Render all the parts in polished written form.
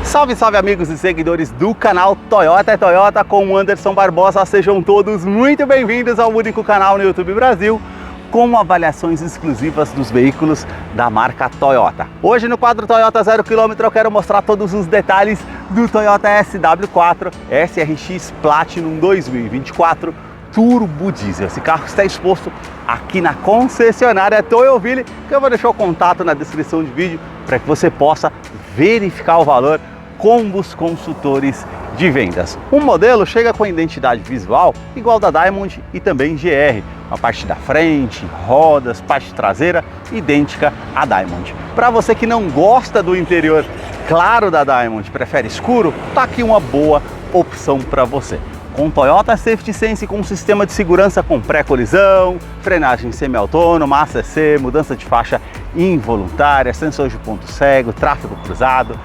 Salve, salve amigos e seguidores do canal Toyota é Toyota com o Anderson Barbosa. Sejam todos muito bem-vindos ao único canal no YouTube Brasil com avaliações exclusivas dos veículos da marca Toyota. Hoje no quadro Toyota 0 km eu quero mostrar todos os detalhes do Toyota SW4 SRX Platinum 2024 Turbo Diesel. Esse carro está exposto aqui na concessionária Toyoville, que eu vou deixar o contato na descrição do vídeo para que você possa verificar o valor com os consultores de vendas. O modelo chega com a identidade visual igual da Diamond e também GR, a parte da frente, rodas, parte traseira idêntica à Diamond. Para você que não gosta do interior claro da Diamond, prefere escuro, tá aqui uma boa opção para você. Com Toyota Safety Sense, com um sistema de segurança com pré-colisão, frenagem semi-autônoma, ACC, mudança de faixa involuntária, sensor de ponto cego, tráfego cruzado,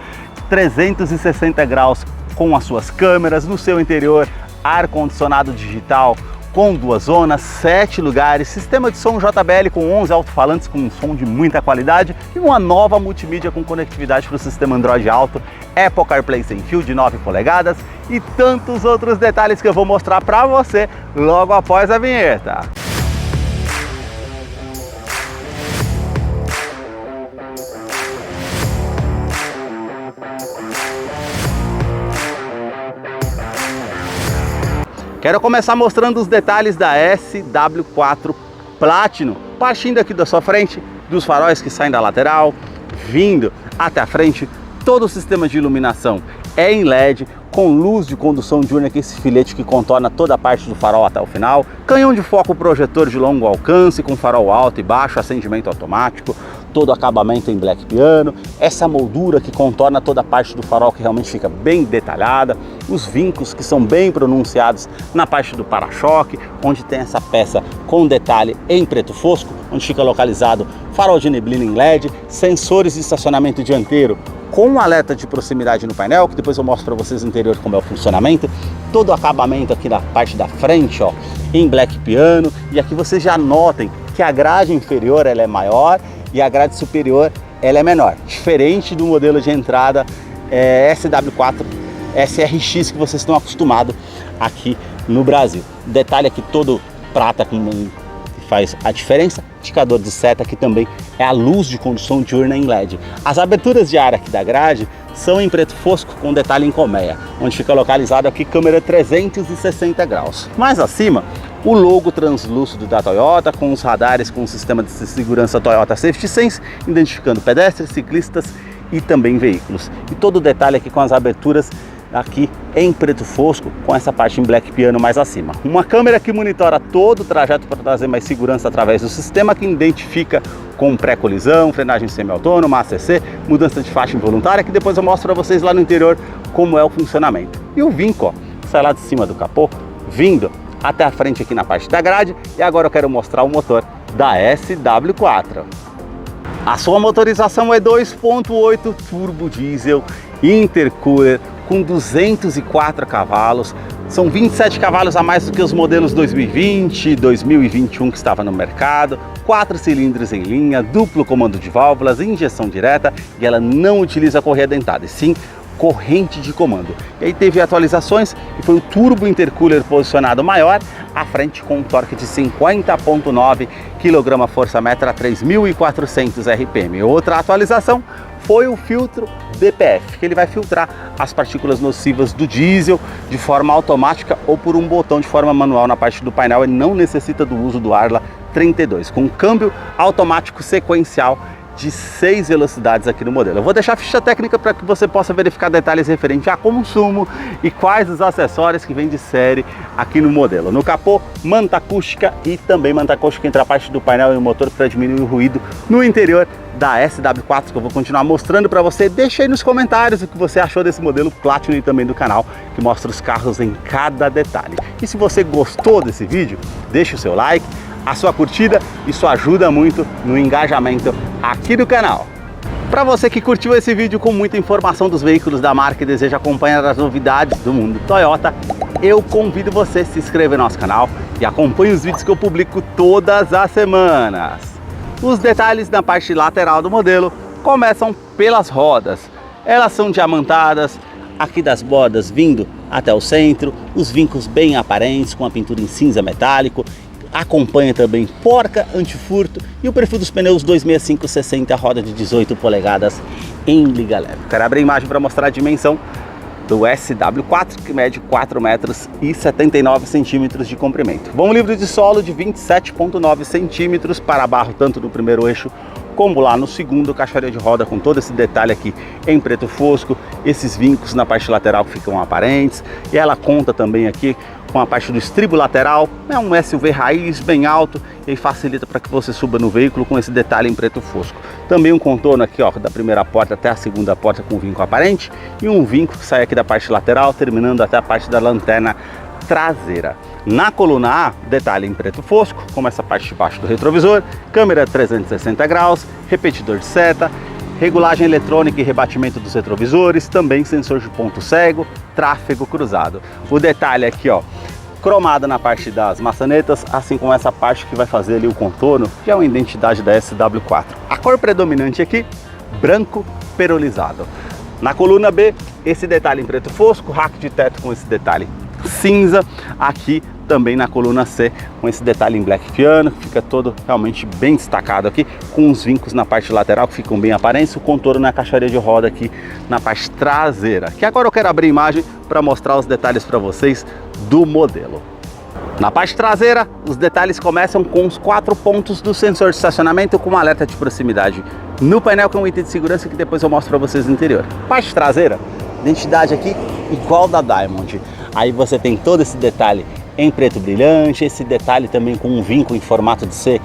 360 graus com as suas câmeras, no seu interior ar-condicionado digital com 2 zonas, 7 lugares, sistema de som JBL com 11 alto-falantes com um som de muita qualidade e uma nova multimídia com conectividade para o sistema Android Auto, Apple CarPlay sem fio de 9 polegadas e tantos outros detalhes que eu vou mostrar para você logo após a vinheta. Quero começar mostrando os detalhes da SW4 Platinum, partindo aqui da sua frente, dos faróis que saem da lateral, vindo até a frente, todo o sistema de iluminação é em LED, com luz de condução diurna, que é esse filete que contorna toda a parte do farol até o final, canhão de foco projetor de longo alcance, com farol alto e baixo, acendimento automático, todo o acabamento em black piano, essa moldura que contorna toda a parte do farol que realmente fica bem detalhada, os vincos que são bem pronunciados na parte do para-choque, onde tem essa peça com detalhe em preto fosco, onde fica localizado farol de neblina em LED, sensores de estacionamento dianteiro com um alerta de proximidade no painel, que depois eu mostro para vocês no interior como é o funcionamento, todo o acabamento aqui na parte da frente, ó, em black piano, e aqui vocês já notem que a grade inferior ela é maior e a grade superior ela é menor, diferente do modelo de entrada SW4 SRX que vocês estão acostumados aqui no Brasil. Detalhe aqui todo prata que faz a diferença, indicador de seta que também é a luz de condução diurna em LED. As aberturas de ar aqui da grade são em preto fosco com detalhe em colmeia, onde fica localizado aqui câmera 360 graus. Mais acima, o logo translúcido da Toyota com os radares com o sistema de segurança Toyota Safety Sense, identificando pedestres, ciclistas e também veículos. E todo o detalhe aqui com as aberturas aqui em preto fosco, com essa parte em black piano mais acima. Uma câmera que monitora todo o trajeto para trazer mais segurança através do sistema, que identifica com pré-colisão, frenagem semi-autônoma, ACC, mudança de faixa involuntária, que depois eu mostro para vocês lá no interior como é o funcionamento. E o vinco, ó, sai lá de cima do capô, vindo até a frente aqui na parte da grade, e agora eu quero mostrar o motor da SW4. A sua motorização é 2.8 turbo diesel intercooler com 204 cavalos, são 27 cavalos a mais do que os modelos 2020 e 2021 que estava no mercado, 4 cilindros em linha, duplo comando de válvulas, injeção direta, e ela não utiliza correia dentada, e sim corrente de comando. E aí teve atualizações e foi o turbo intercooler posicionado maior, à frente com um torque de 50.9 kgfm a 3.400 RPM. Outra atualização foi o filtro DPF, que ele vai filtrar as partículas nocivas do diesel de forma automática ou por um botão de forma manual na parte do painel, e não necessita do uso do Arla 32, com câmbio automático sequencial de 6 velocidades aqui no modelo. Eu vou deixar a ficha técnica para que você possa verificar detalhes referentes a consumo e quais os acessórios que vem de série aqui no modelo. No capô, manta acústica e também manta acústica entre a parte do painel e o motor para diminuir o ruído no interior da SW4, que eu vou continuar mostrando para você. Deixa aí nos comentários o que você achou desse modelo Platinum e também do canal, que mostra os carros em cada detalhe. E se você gostou desse vídeo, deixa o seu like, a sua curtida, isso ajuda muito no engajamento aqui do canal. Para você que curtiu esse vídeo com muita informação dos veículos da marca e deseja acompanhar as novidades do mundo Toyota, eu convido você a se inscrever no nosso canal e acompanhe os vídeos que eu publico todas as semanas. Os detalhes na parte lateral do modelo começam pelas rodas. Elas são diamantadas, aqui das bordas vindo até o centro, os vincos bem aparentes com a pintura em cinza metálico. Acompanha também porca antifurto e o perfil dos pneus 265/60, roda de 18 polegadas em liga leve. Quero abrir a imagem para mostrar a dimensão do SW4, que mede 4 metros e 79 centímetros de comprimento. Vão livre de solo de 27,9 centímetros para barro, tanto no primeiro eixo como lá no segundo. Caixaria de roda com todo esse detalhe aqui em preto fosco, esses vincos na parte lateral que ficam aparentes, e ela conta também aqui com a parte do estribo lateral. É um SUV raiz bem alto e facilita para que você suba no veículo com esse detalhe em preto fosco. Também um contorno aqui, ó, da primeira porta até a segunda porta com vinco aparente, e um vinco que sai aqui da parte lateral, terminando até a parte da lanterna traseira. Na coluna A, detalhe em preto fosco, como essa parte de baixo do retrovisor, câmera 360 graus, repetidor de seta, regulagem eletrônica e rebatimento dos retrovisores, também sensor de ponto cego, tráfego cruzado. O detalhe aqui, ó, cromado na parte das maçanetas, assim como essa parte que vai fazer ali o contorno, que é uma identidade da SW4. A cor predominante aqui, branco perolizado. Na coluna B, esse detalhe em preto fosco, rack de teto com esse detalhe cinza. Aqui também na coluna C, com esse detalhe em black piano, que fica todo realmente bem destacado aqui, com os vincos na parte lateral que ficam bem aparentes, o contorno na caixaria de roda aqui na parte traseira. Que agora eu quero abrir a imagem para mostrar os detalhes para vocês do modelo. Na parte traseira, os detalhes começam com os 4 pontos do sensor de estacionamento com alerta de proximidade no painel, que é um item de segurança que depois eu mostro para vocês no interior. Parte traseira, identidade aqui igual da Diamond. Aí você tem todo esse detalhe em preto brilhante, esse detalhe também com um vinco em formato de C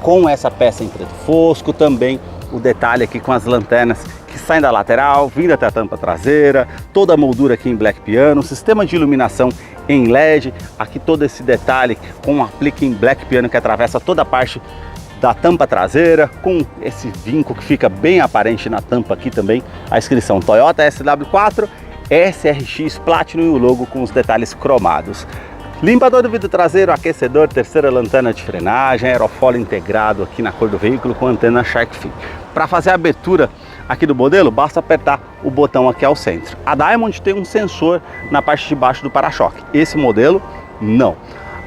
com essa peça em preto fosco, também o detalhe aqui com as lanternas que saem da lateral, vindo até a tampa traseira, toda a moldura aqui em black piano, sistema de iluminação em LED, aqui todo esse detalhe com um aplique em black piano que atravessa toda a parte da tampa traseira, com esse vinco que fica bem aparente na tampa aqui também, a inscrição Toyota SW4, SRX Platinum e o logo com os detalhes cromados. Limpador do vidro traseiro, aquecedor, terceira lanterna de frenagem, aerofólio integrado aqui na cor do veículo com antena Shark Fin. Para fazer a abertura aqui do modelo, basta apertar o botão aqui ao centro. A Diamond tem um sensor na parte de baixo do para-choque, esse modelo não.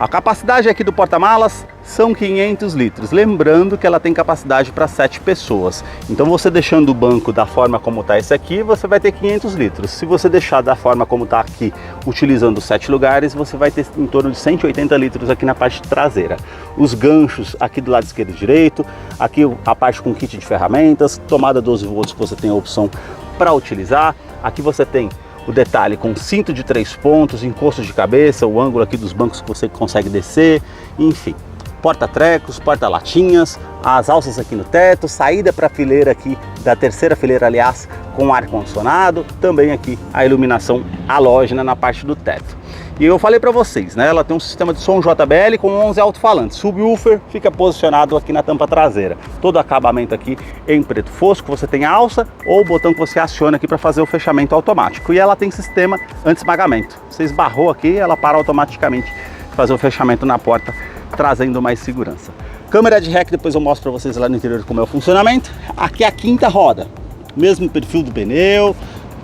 A capacidade aqui do porta-malas são 500 litros, lembrando que ela tem capacidade para 7 pessoas. Então você deixando o banco da forma como está esse aqui, você vai ter 500 litros. Se você deixar da forma como está aqui, utilizando 7 lugares, você vai ter em torno de 180 litros aqui na parte traseira. Os ganchos aqui do lado esquerdo e direito, aqui a parte com kit de ferramentas, tomada 12 volts que você tem a opção para utilizar. Aqui você tem o detalhe com cinto de 3 pontos, encosto de cabeça, o ângulo aqui dos bancos que você consegue descer, enfim. Porta-trecos, porta-latinhas, as alças aqui no teto, saída para a fileira aqui, da terceira fileira, aliás, com ar-condicionado, também aqui a iluminação halógena na parte do teto. E eu falei para vocês, né, ela tem um sistema de som JBL com 11 alto-falantes, subwoofer fica posicionado aqui na tampa traseira, todo acabamento aqui em preto fosco, você tem a alça ou o botão que você aciona aqui para fazer o fechamento automático, e ela tem sistema anti-esmagamento, você esbarrou aqui, ela para automaticamente fazer o fechamento na porta, trazendo mais segurança. Câmera de ré, que depois eu mostro para vocês lá no interior como é o funcionamento. Aqui é a quinta roda, mesmo perfil do pneu,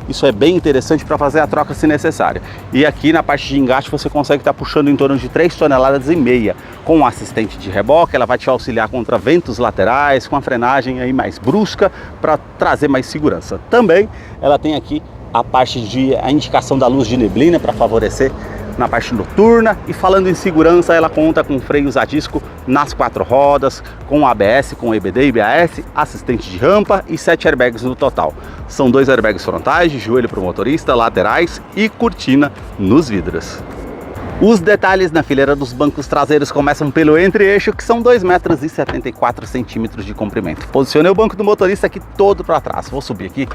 isso é bem interessante para fazer a troca se necessário. E aqui na parte de engate você consegue estar puxando em torno de 3,5 toneladas, com um assistente de reboque, ela vai te auxiliar contra ventos laterais, com a frenagem aí mais brusca para trazer mais segurança. Também ela tem aqui a parte de a indicação da luz de neblina para favorecer na parte noturna. E falando em segurança, ela conta com freios a disco nas 4 rodas, com ABS, com EBD e IBAS, assistente de rampa e 7 airbags no total. São 2 airbags frontais, de joelho para o motorista, laterais e cortina nos vidros. Os detalhes na fileira dos bancos traseiros começam pelo entre-eixo, que são 2,74 metros de comprimento. Posicionei o banco do motorista aqui todo para trás. Vou subir aqui.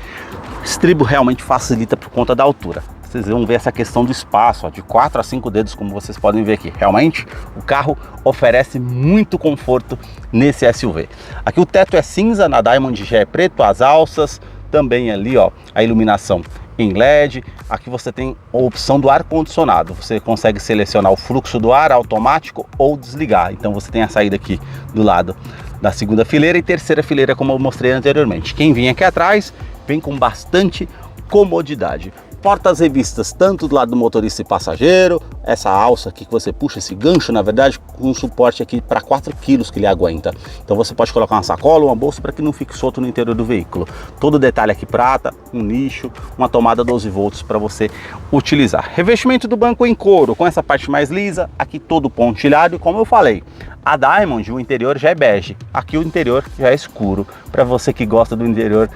O estribo realmente facilita por conta da altura. Vocês vão ver essa questão do espaço, ó, de 4 a 5 dedos, como vocês podem ver aqui. Realmente, o carro oferece muito conforto nesse SUV. Aqui o teto é cinza, na Diamond já é preto, as alças, também ali, ó, a iluminação em LED. Aqui você tem a opção do ar-condicionado. Você consegue selecionar o fluxo do ar automático ou desligar. Então você tem a saída aqui do lado da segunda fileira e terceira fileira, como eu mostrei anteriormente. Quem vinha aqui atrás vem com bastante comodidade. Portas revistas tanto do lado do motorista e passageiro, essa alça aqui que você puxa, esse gancho na verdade, com um suporte aqui para 4 quilos que ele aguenta. Então você pode colocar uma sacola ou uma bolsa para que não fique solto no interior do veículo. Todo detalhe aqui prata, um nicho, uma tomada 12 volts para você utilizar. Revestimento do banco em couro, com essa parte mais lisa, aqui todo pontilhado e como eu falei, a Diamond, o interior já é bege, aqui o interior já é escuro. Para você que gosta do interior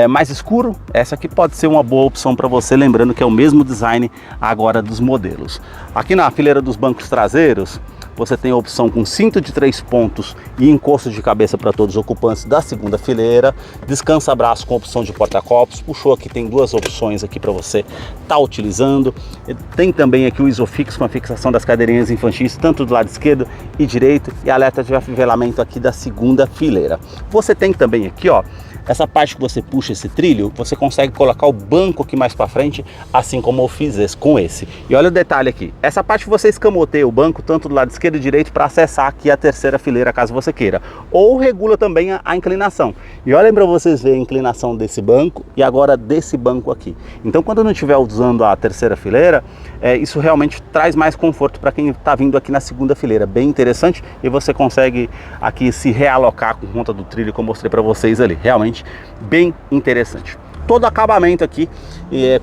mais escuro, essa aqui pode ser uma boa opção para você, lembrando que é o mesmo design agora dos modelos. Aqui na fileira dos bancos traseiros, você tem a opção com cinto de 3 pontos e encosto de cabeça para todos os ocupantes da segunda fileira, descansa-braço com opção de porta-copos, puxou aqui, tem 2 opções aqui para você estar utilizando, tem também aqui o Isofix com a fixação das cadeirinhas infantis, tanto do lado esquerdo e direito, e alerta de afivelamento aqui da segunda fileira. Você tem também aqui, ó, essa parte que você puxa esse trilho, você consegue colocar o banco aqui mais para frente, assim como eu fiz com esse. E olha o detalhe aqui, essa parte você escamoteia o banco tanto do lado esquerdo e direito para acessar aqui a terceira fileira, caso você queira. Ou regula também a inclinação. E olhem para vocês verem a inclinação desse banco e agora desse banco aqui. Então quando não estiver usando a terceira fileira, isso realmente traz mais conforto para quem está vindo aqui na segunda fileira. Bem interessante, e você consegue aqui se realocar com conta do trilho que eu mostrei para vocês ali. Realmente bem interessante. Todo acabamento aqui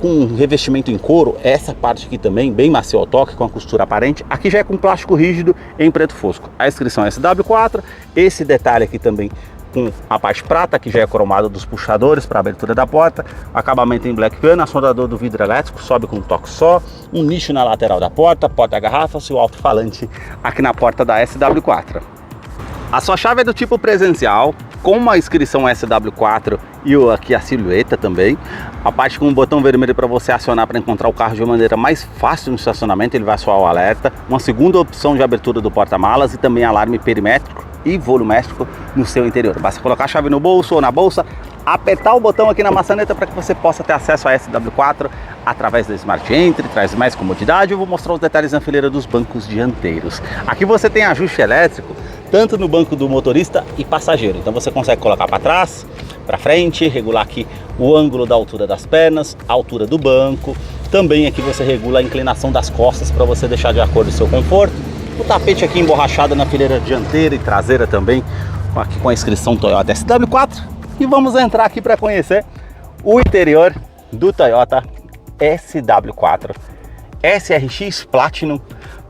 com revestimento em couro, essa parte aqui também bem macio ao toque, com a costura aparente. Aqui já é com plástico rígido em preto fosco. A inscrição é SW4, esse detalhe aqui também com a parte prata, que já é cromada dos puxadores para abertura da porta, acabamento em black piano, sondador do vidro elétrico, sobe com um toque só, um nicho na lateral da porta, porta-garrafas e o alto-falante aqui na porta da SW4. A sua chave é do tipo presencial, com uma inscrição SW4 e aqui a silhueta também. A parte com um botão vermelho para você acionar para encontrar o carro de uma maneira mais fácil no estacionamento, ele vai soar o alerta. Uma segunda opção de abertura do porta-malas e também alarme perimétrico e volumétrico no seu interior. Basta colocar a chave no bolso ou na bolsa, apertar o botão aqui na maçaneta para que você possa ter acesso a SW4 através da Smart Entry, traz mais comodidade. Eu vou mostrar os detalhes na fileira dos bancos dianteiros. Aqui você tem ajuste elétrico, tanto no banco do motorista e passageiro. Então você consegue colocar para trás, para frente, regular aqui o ângulo da altura das pernas, a altura do banco. Também aqui você regula a inclinação das costas para você deixar de acordo com o seu conforto. O tapete aqui emborrachado na fileira dianteira e traseira também, aqui com a inscrição Toyota SW4. E vamos entrar aqui para conhecer o interior do Toyota SW4 SRX Platinum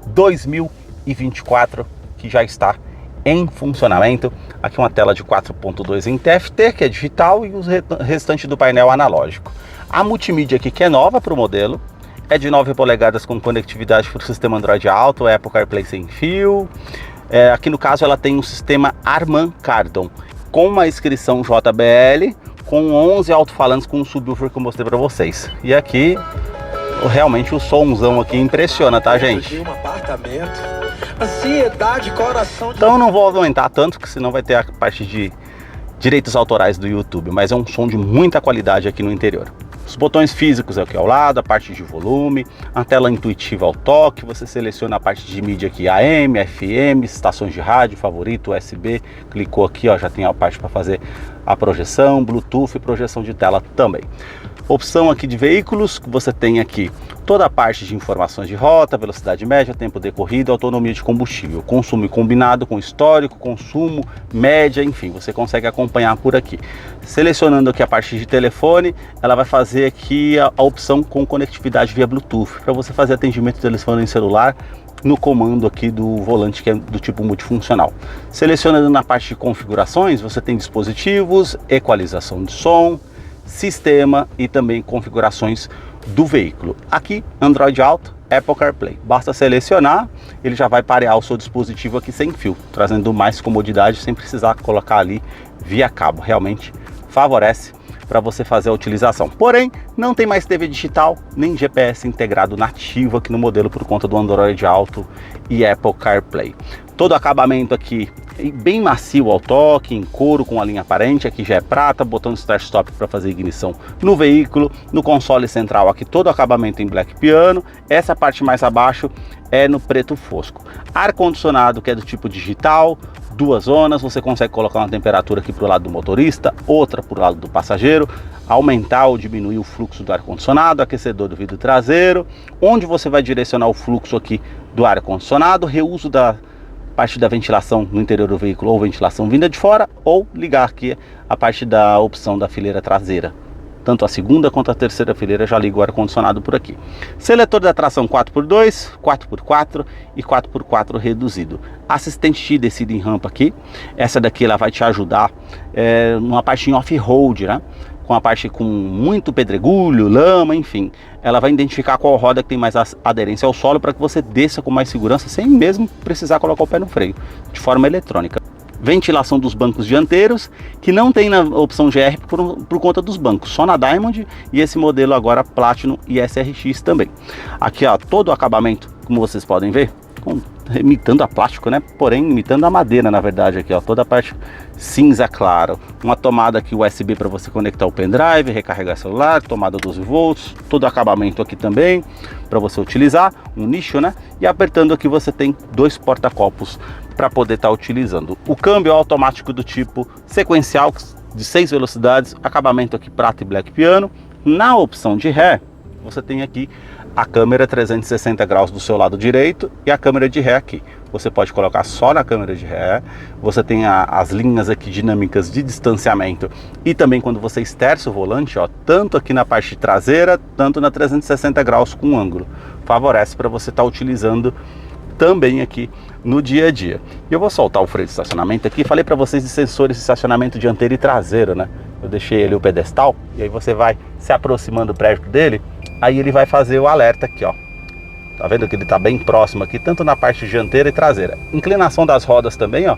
2024, que já está em funcionamento. Aqui uma tela de 4.2 em TFT, que é digital, e o restante do painel analógico. A multimídia aqui, que é nova para o modelo, é de 9 polegadas com conectividade para o sistema Android Auto, Apple CarPlay sem fio. Aqui no caso ela tem um sistema Harman Kardon, com uma inscrição JBL, com 11 alto-falantes com o subwoofer que eu mostrei para vocês. E aqui, realmente o somzão aqui impressiona, tá, gente? Ansiedade, coração. Então eu não vou aumentar tanto, que senão vai ter a parte de direitos autorais do YouTube, mas é um som de muita qualidade aqui no interior. Os botões físicos aqui ao lado, a parte de volume, a tela intuitiva ao toque, você seleciona a parte de mídia aqui, AM, FM, estações de rádio, favorito, USB, clicou aqui, ó, já tem a parte para fazer a projeção, Bluetooth e projeção de tela também. Opção aqui de veículos, você tem aqui toda a parte de informações de rota, velocidade média, tempo decorrido, autonomia de combustível, consumo combinado com histórico, consumo, média, enfim, você consegue acompanhar por aqui. Selecionando aqui a parte de telefone, ela vai fazer aqui a opção com conectividade via Bluetooth, para você fazer atendimento de telefone em celular no comando aqui do volante, que é do tipo multifuncional. Selecionando na parte de configurações, você tem dispositivos, equalização de som, sistema e também configurações do veículo. Aqui Android Auto, Apple CarPlay, basta selecionar, ele já vai parear o seu dispositivo aqui sem fio, trazendo mais comodidade sem precisar colocar ali via cabo. Realmente favorece para você fazer a utilização. Porém, não tem mais TV digital nem GPS integrado nativo aqui no modelo por conta do Android Auto e Apple CarPlay. Todo acabamento aqui bem macio ao toque, em couro com a linha aparente, aqui já é prata, botão de start stop para fazer ignição no veículo. No console central aqui todo acabamento em black piano, essa parte mais abaixo é no preto fosco. Ar condicionado, que é do tipo digital, 2 zonas, você consegue colocar uma temperatura aqui para o lado do motorista, outra para o lado do passageiro. aumentar ou diminuir o fluxo do ar-condicionado, aquecedor do vidro traseiro, onde você vai direcionar o fluxo aqui do ar-condicionado, reuso da parte da ventilação no interior do veículo ou ventilação vinda de fora, ou ligar aqui a parte da opção da fileira traseira. Tanto a segunda quanto a terceira fileira já liga o ar-condicionado por aqui. Seletor da tração 4x2, 4x4 e 4x4 reduzido. Assistente de descida em rampa aqui. Essa daqui ela vai te ajudar numa parte em off-road, né? Com a parte com muito pedregulho, lama, enfim. Ela vai identificar qual roda que tem mais aderência ao solo para que você desça com mais segurança, sem mesmo precisar colocar o pé no freio, de forma eletrônica. Ventilação dos bancos dianteiros, que não tem na opção GR por conta dos bancos, só na Diamond e esse modelo agora Platinum e SRX também. Aqui ó, todo o acabamento, como vocês podem ver, imitando a plástico, né? Porém imitando a madeira, na verdade, aqui ó, toda a parte cinza claro. Uma tomada aqui USB para você conectar o pendrive, recarregar celular, tomada 12 volts, todo o acabamento aqui também para você utilizar, um nicho, né? E apertando aqui você tem 2 porta-copos para poder estar utilizando. O câmbio automático do tipo sequencial de 6 velocidades, acabamento aqui prata e black piano. Na opção de ré, você tem aqui a câmera 360 graus do seu lado direito e a câmera de ré aqui. Você pode colocar só na câmera de ré. Você tem as linhas aqui dinâmicas de distanciamento e também quando você esterça o volante, ó, tanto aqui na parte traseira, tanto na 360 graus com ângulo. Favorece para você estar utilizando também aqui no dia a dia. E eu vou soltar o freio de estacionamento aqui. Falei para vocês de sensores de estacionamento dianteiro e traseiro, né? Eu deixei ele o pedestal e aí você vai se aproximando perto dele, aí ele vai fazer o alerta aqui, ó. Tá vendo que ele tá bem próximo aqui, tanto na parte dianteira e traseira. Inclinação das rodas também, ó,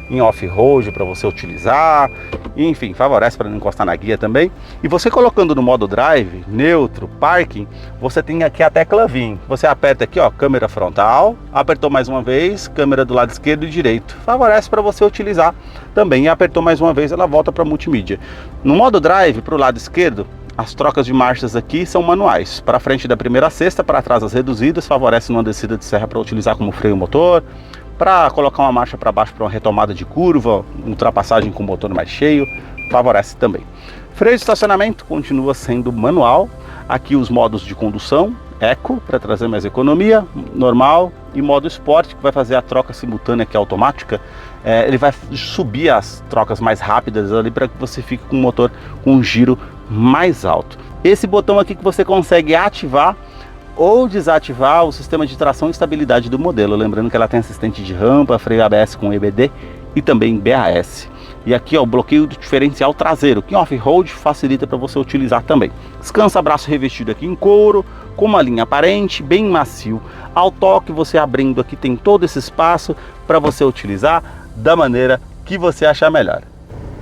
em off-road para você utilizar, enfim, favorece para não encostar na guia também. E você colocando no modo drive, neutro, parking, você tem aqui a tecla VIN. Você aperta aqui, ó, câmera frontal, apertou mais uma vez, câmera do lado esquerdo e direito. Favorece para você utilizar também. E apertou mais uma vez, ela volta para multimídia. No modo drive, para o lado esquerdo, as trocas de marchas aqui são manuais. Para frente da primeira a sexta, para trás as reduzidas, favorece numa descida de serra para utilizar como freio motor, para colocar uma marcha para baixo para uma retomada de curva, ultrapassagem com o motor mais cheio, favorece também. Freio de estacionamento continua sendo manual. Aqui os modos de condução, Eco, para trazer mais economia, normal, e modo Sport, que vai fazer a troca simultânea aqui automática. Ele vai subir as trocas mais rápidas ali para que você fique com o motor com um giro mais alto. Esse botão aqui que você consegue ativar ou desativar o sistema de tração e estabilidade do modelo, lembrando que ela tem assistente de rampa, freio ABS com EBD e também BAS. E aqui ó, o bloqueio do diferencial traseiro, que em off-road facilita para você utilizar também. Descansa braço revestido aqui em couro, com uma linha aparente, bem macio. Ao toque, você abrindo aqui tem todo esse espaço para você utilizar da maneira que você achar melhor.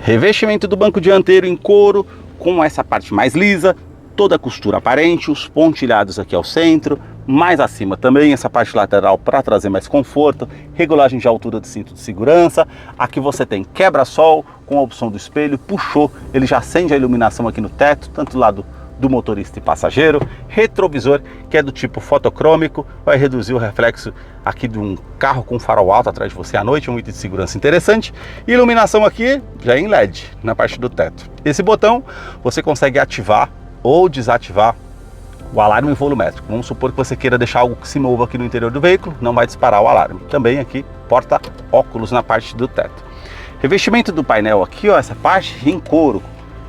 Revestimento do banco dianteiro em couro, com essa parte mais lisa, toda a costura aparente, os pontilhados aqui ao centro, mais acima também essa parte lateral para trazer mais conforto, regulagem de altura do cinto de segurança. Aqui você tem quebra-sol com a opção do espelho, puxou, ele já acende a iluminação aqui no teto, tanto do lado do motorista e passageiro. Retrovisor, que é do tipo fotocrômico, vai reduzir o reflexo aqui de um carro com farol alto atrás de você à noite, um item de segurança interessante. Iluminação aqui já em LED na parte do teto. Esse botão você consegue ativar ou desativar o alarme volumétrico. Vamos supor que você queira deixar algo que se mova aqui no interior do veículo, não vai disparar o alarme. Também aqui porta-óculos na parte do teto. Revestimento do painel aqui, ó, essa parte em couro,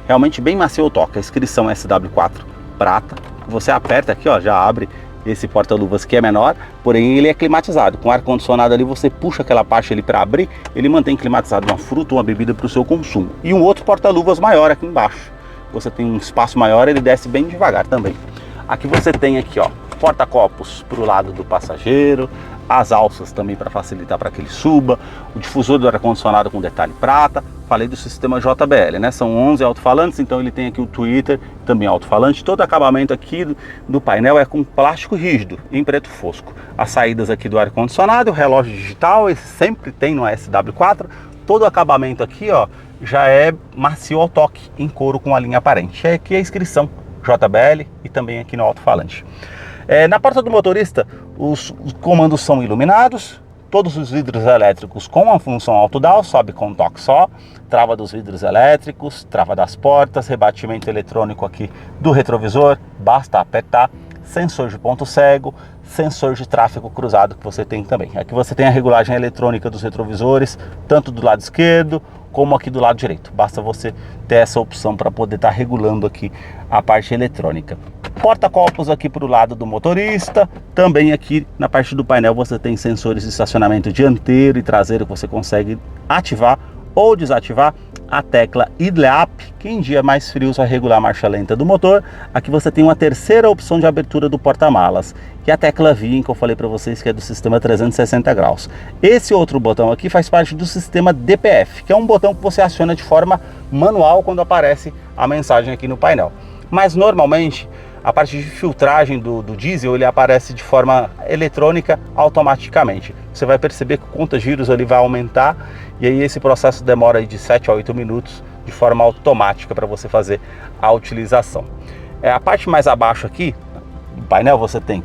realmente bem macio ao toque. A inscrição SW4 prata. Você aperta aqui, ó, já abre esse porta-luvas que é menor, porém ele é climatizado. Com ar-condicionado ali, você puxa aquela parte ali para abrir, ele mantém climatizado uma fruta ou uma bebida para o seu consumo. E um outro porta-luvas maior aqui embaixo. Você tem um espaço maior, ele desce bem devagar também. Aqui você tem aqui, ó, porta-copos para o lado do passageiro, as alças também para facilitar para que ele suba, o difusor do ar-condicionado com detalhe prata. Falei do sistema JBL, né? São 11 alto-falantes, então ele tem aqui o tweeter, também alto-falante. Todo acabamento aqui do painel é com plástico rígido, em preto fosco. As saídas aqui do ar-condicionado, o relógio digital, esse sempre tem no SW4. Todo o acabamento aqui, ó, já é macio ao toque, em couro com a linha aparente. É aqui a inscrição JBL e também aqui no alto-falante. Na porta do motorista, os comandos são iluminados, todos os vidros elétricos com a função autodown, sobe com um toque só, trava dos vidros elétricos, trava das portas, rebatimento eletrônico aqui do retrovisor, basta apertar, sensor de ponto cego, sensor de tráfego cruzado que você tem também. Aqui você tem a regulagem eletrônica dos retrovisores, tanto do lado esquerdo como aqui do lado direito. Basta você ter essa opção para poder estar regulando aqui a parte eletrônica. Porta-copos aqui para o lado do motorista. Também aqui na parte do painel você tem sensores de estacionamento dianteiro e traseiro que você consegue ativar ou desativar. A tecla Idle Up, que em dias mais frios vai regular a marcha lenta do motor. Aqui você tem uma terceira opção de abertura do porta-malas, que é a tecla VIN, que eu falei para vocês que é do sistema 360 graus. Esse outro botão aqui faz parte do sistema DPF, que é um botão que você aciona de forma manual quando aparece a mensagem aqui no painel. Mas normalmente a parte de filtragem do diesel ele aparece de forma eletrônica automaticamente. Você vai perceber que o conta-giros ali vai aumentar e aí esse processo demora aí de 7 a 8 minutos de forma automática para você fazer a utilização. A parte mais abaixo aqui do painel você tem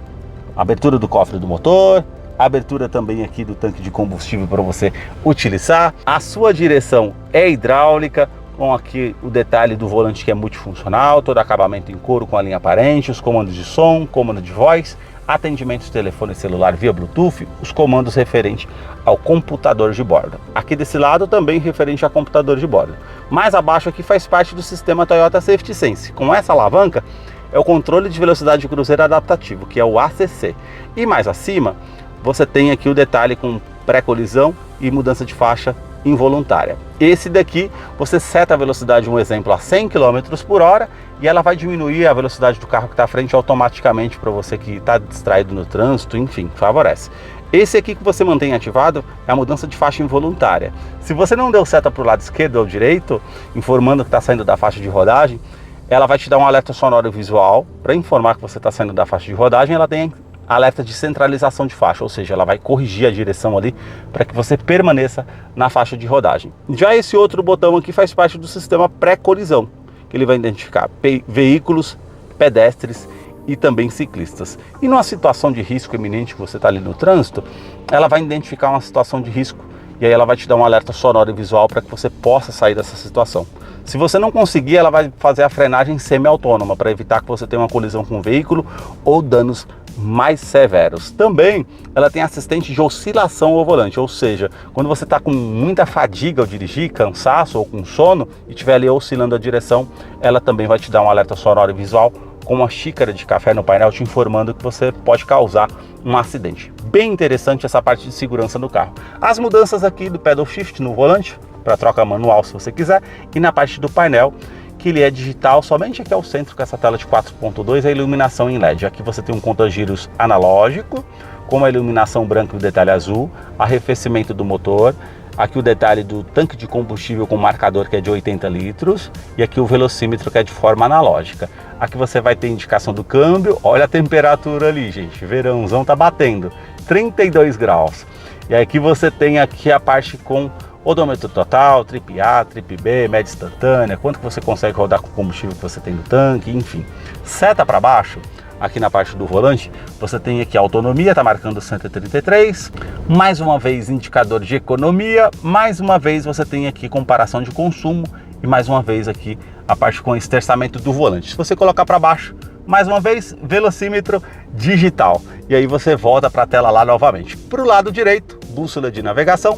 a abertura do cofre do motor, a abertura também aqui do tanque de combustível para você utilizar. A sua direção é hidráulica, com aqui o detalhe do volante que é multifuncional, todo acabamento em couro com a linha aparente, os comandos de som, comando de voz, atendimento de telefone celular via Bluetooth, os comandos referentes ao computador de bordo. Aqui desse lado também referente a computador de bordo. Mais abaixo aqui faz parte do sistema Toyota Safety Sense. Com essa alavanca é o controle de velocidade de cruzeiro adaptativo, que é o ACC. E mais acima você tem aqui o detalhe com pré-colisão e mudança de faixa involuntária. Esse daqui você seta a velocidade, um exemplo, a 100 km por hora e ela vai diminuir a velocidade do carro que está à frente automaticamente para você que está distraído no trânsito, enfim, favorece. Esse aqui que você mantém ativado é a mudança de faixa involuntária. Se você não deu seta para o lado esquerdo ou direito, informando que está saindo da faixa de rodagem, ela vai te dar um alerta sonoro visual para informar que você está saindo da faixa de rodagem. Ela tem alerta de centralização de faixa, ou seja, ela vai corrigir a direção ali para que você permaneça na faixa de rodagem. Já esse outro botão aqui faz parte do sistema pré-colisão, que ele vai identificar veículos, pedestres e também ciclistas. E numa situação de risco iminente que você está ali no trânsito, ela vai identificar uma situação de risco e aí ela vai te dar um alerta sonoro e visual para que você possa sair dessa situação. Se você não conseguir, ela vai fazer a frenagem semi-autônoma para evitar que você tenha uma colisão com o veículo ou danos mais severos. Também ela tem assistente de oscilação ao volante, ou seja, quando você está com muita fadiga ao dirigir, cansaço ou com sono e estiver ali oscilando a direção, ela também vai te dar um alerta sonoro e visual com uma xícara de café no painel te informando que você pode causar um acidente. Bem interessante essa parte de segurança do carro. As mudanças aqui do pedal shift no volante, para troca manual se você quiser, e na parte do painel, que ele é digital, somente aqui ao centro com essa tela de 4.2, a iluminação em LED. Aqui você tem um conta-giros analógico, com a iluminação branca e o detalhe azul, arrefecimento do motor, aqui o detalhe do tanque de combustível com marcador que é de 80 litros, e aqui o velocímetro que é de forma analógica. Aqui você vai ter indicação do câmbio, olha a temperatura ali, gente, verãozão tá batendo, 32 graus. E aqui você tem aqui a parte com odômetro total, trip A, trip B, média instantânea, quanto que você consegue rodar com o combustível que você tem no tanque, enfim. Seta para baixo, aqui na parte do volante, você tem aqui a autonomia, tá marcando 133, mais uma vez indicador de economia, mais uma vez você tem aqui comparação de consumo e mais uma vez aqui a parte com esterçamento do volante. Se você colocar para baixo, mais uma vez, velocímetro digital. E aí você volta para a tela lá novamente. Para o lado direito, bússola de navegação.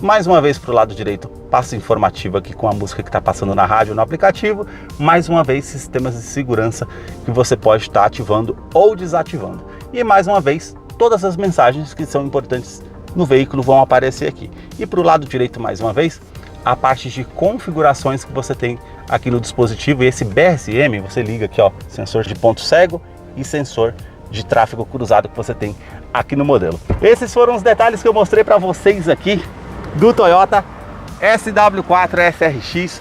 Mais uma vez para o lado direito, passo informativo aqui com a música que está passando na rádio no aplicativo. Mais uma vez, sistemas de segurança que você pode estar ativando ou desativando. E mais uma vez, todas as mensagens que são importantes no veículo vão aparecer aqui. E para o lado direito, mais uma vez, a parte de configurações que você tem aqui no dispositivo. E esse BRSM, você liga aqui, ó, sensor de ponto cego e sensor de tráfego cruzado que você tem aqui no modelo. Esses foram os detalhes que eu mostrei para vocês aqui do Toyota SW4 SRX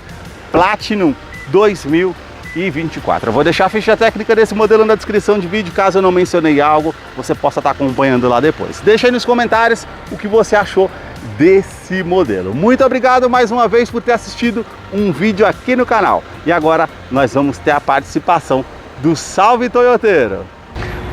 Platinum 2024. Eu vou deixar a ficha técnica desse modelo na descrição de vídeo, caso eu não mencionei algo, você possa estar acompanhando lá depois. Deixa aí nos comentários o que você achou desse modelo. Muito obrigado mais uma vez por ter assistido um vídeo aqui no canal. E agora nós vamos ter a participação do Salve Toyoteiro.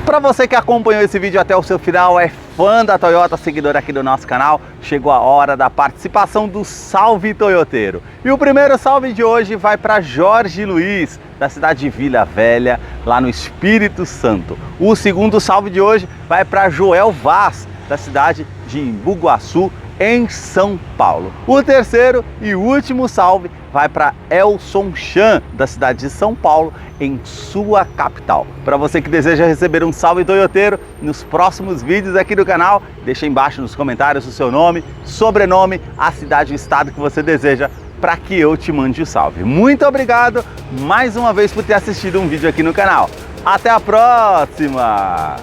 Para você que acompanhou esse vídeo até o seu final, é fã da Toyota, seguidor aqui do nosso canal, chegou a hora da participação do Salve Toyoteiro. E o primeiro salve de hoje vai para Jorge Luiz, da cidade de Vila Velha, lá no Espírito Santo. O segundo salve de hoje vai para Joel Vaz, da cidade de Embu-Guaçu, em São Paulo. O terceiro e último salve vai para Elson Chan, da cidade de São Paulo, em sua capital. Para você que deseja receber um salve toyoteiro nos próximos vídeos aqui do canal, deixa embaixo nos comentários o seu nome, sobrenome, a cidade e o estado que você deseja para que eu te mande o salve. Muito obrigado mais uma vez por ter assistido um vídeo aqui no canal. Até a próxima!